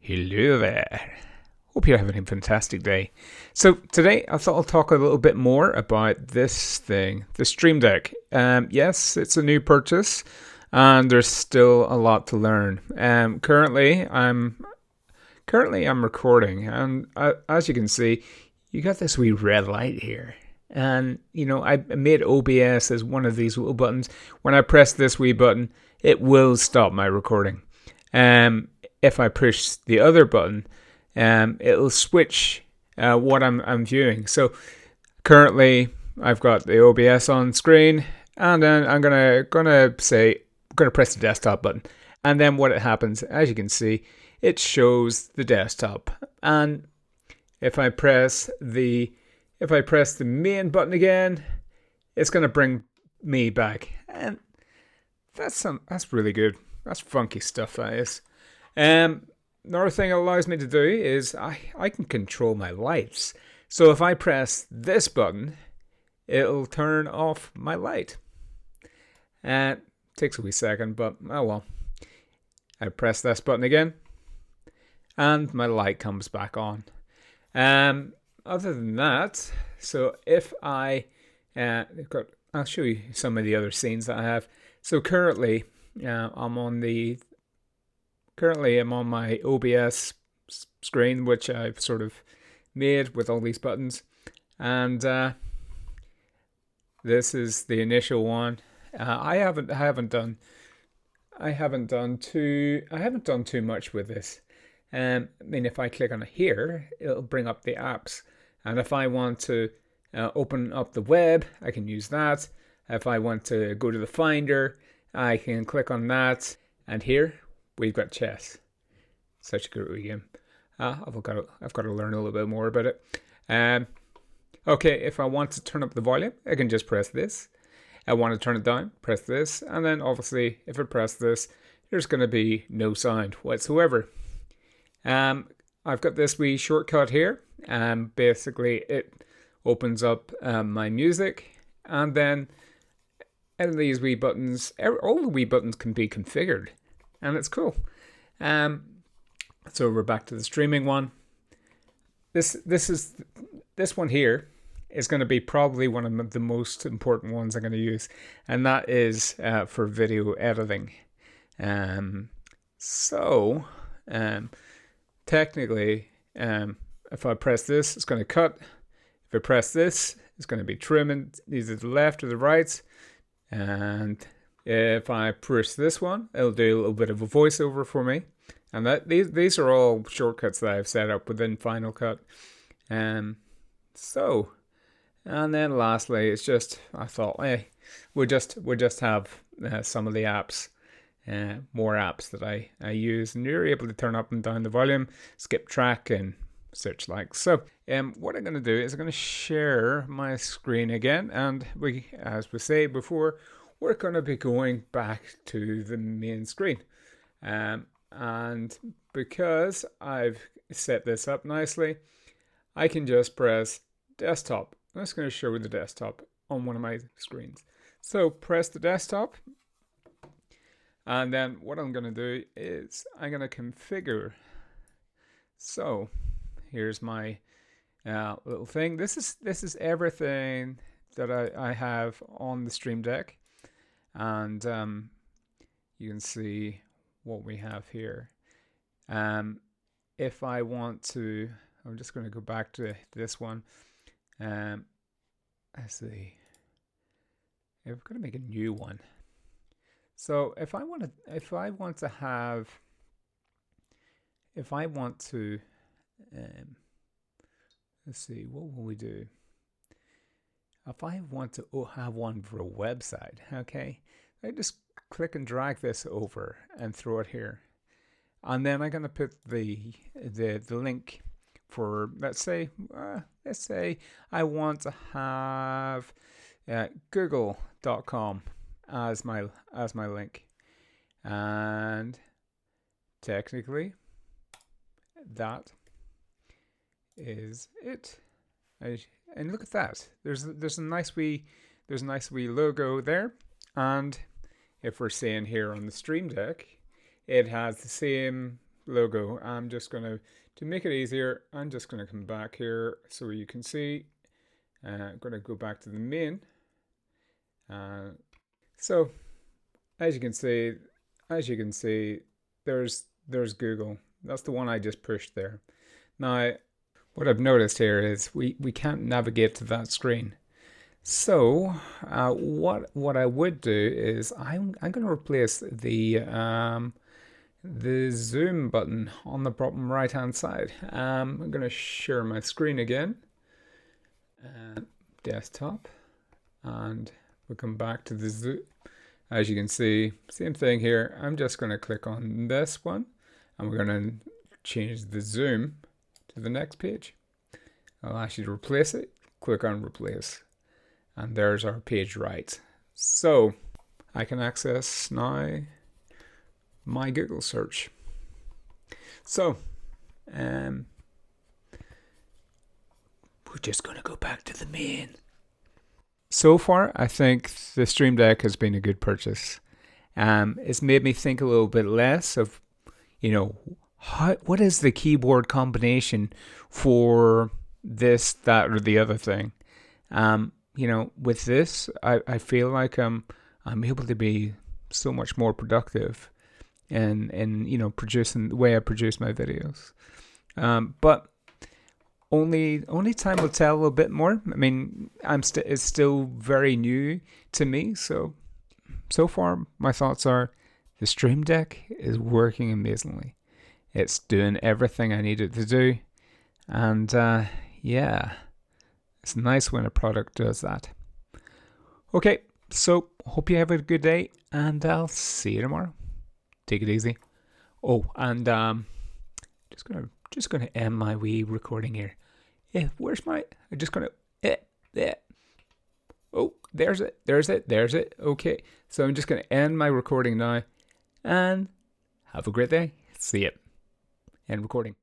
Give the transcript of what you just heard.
Hello there. Hope you're having a fantastic day. So today I thought I'll talk a little bit more about this thing, the Stream Deck. Yes, it's a new purchase, and there's still a lot to learn. Currently I'm recording, and as you can see, you got this wee red light here. And I made OBS as one of these little buttons. When I press this wee button, it will stop my recording. If I push the other button, it'll switch what I'm viewing. So currently I've got the OBS on screen, and then I'm gonna press the desktop button, and then what happens, as you can see, it shows the desktop. And if I press the main button again, it's gonna bring me back, and that's really good. That's funky stuff, that is. Another thing it allows me to do is I can control my lights. So if I press this button, it'll turn off my light. Takes a wee second, but oh well. I press this button again, and my light comes back on. Other than that, so if I'll show you some of the other scenes that I have. So currently, I'm on my OBS screen, which I've sort of made with all these buttons, and this is the initial one. I haven't done too much with this. I mean, if I click on it here, it'll bring up the apps, and if I want to open up the web, I can use that. If I want to go to the Finder, I can click on that, and here we've got chess. Such a great game. I've got to learn a little bit more about it. Okay, if I want to turn up the volume, I can just press this. I want to turn it down, press this, and then obviously if I press this, there's going to be no sound whatsoever. I've got this wee shortcut here. Basically it opens up my music, and then in these wee buttons, all the wee buttons can be configured, and it's cool. So we're back to the streaming one. This one here is going to be probably one of the most important ones I'm going to use, and that is for video editing. Technically, if I press this, it's going to cut. If I press this, it's going to be trimming either the left or the right. And if I push this one, it'll do a little bit of a voiceover for me. And these are all shortcuts that I've set up within Final Cut. And then lastly, it's just, I thought, hey, we'll just have some of the apps, more apps that I use, and you're able to turn up and down the volume, skip track, and such like. So what I'm going to do is I'm going to share my screen again, and as we say before, we're going to be going back to the main screen. And because I've set this up nicely, I can just press desktop. I'm just going to show you the desktop on one of my screens. So press the desktop, and then what I'm going to do is I'm going to configure. So here's my little thing. This is everything that I have on the Stream Deck, and you can see what we have here. If I want to, I'm just going to go back to this one. Let's see. I've got to make a new one. So if I want to let's see, what will we do? If I want to have one for a website, okay, I just click and drag this over and throw it here, and then I'm going to put the link for, let's say I want to have google.com as my link, and technically that is it. And look at that. There's a nice wee logo there, and if we're seeing here on the Stream Deck, it has the same logo, I'm just going to make it easier, I'm just going to come back here so you can see. I'm going to go back to the main. So as you can see, there's Google. That's the one I just pushed there. Now, what I've noticed here is we can't navigate to that screen. So what I would do is I'm going to replace the zoom button on the bottom right hand side. I'm going to share my screen again, desktop, and we'll come back to the zoom. As you can see, same thing here. I'm just going to click on this one, and we're going to change the zoom to the next page. I'll ask you to replace it. Click on replace, and there's our page right. So I can access now my Google search. So we're just going to go back to the main. So far, I think the Stream Deck has been a good purchase. It's made me think a little bit less of, what is the keyboard combination for this, that, or the other thing. With this, I feel like I'm able to be so much more productive in producing the way I produce my videos. But only time will tell a little bit more. I mean, it's still very new to me. So far, my thoughts are the Stream Deck is working amazingly. It's doing everything I need it to do. And yeah, it's nice when a product does that. Okay, so hope you have a good day, and I'll see you tomorrow. Take it easy. Oh, and just gonna end my wee recording here. Yeah, where's my? I'm just gonna. Oh, there's it. Okay, so I'm just gonna end my recording now, and have a great day. See ya. End recording.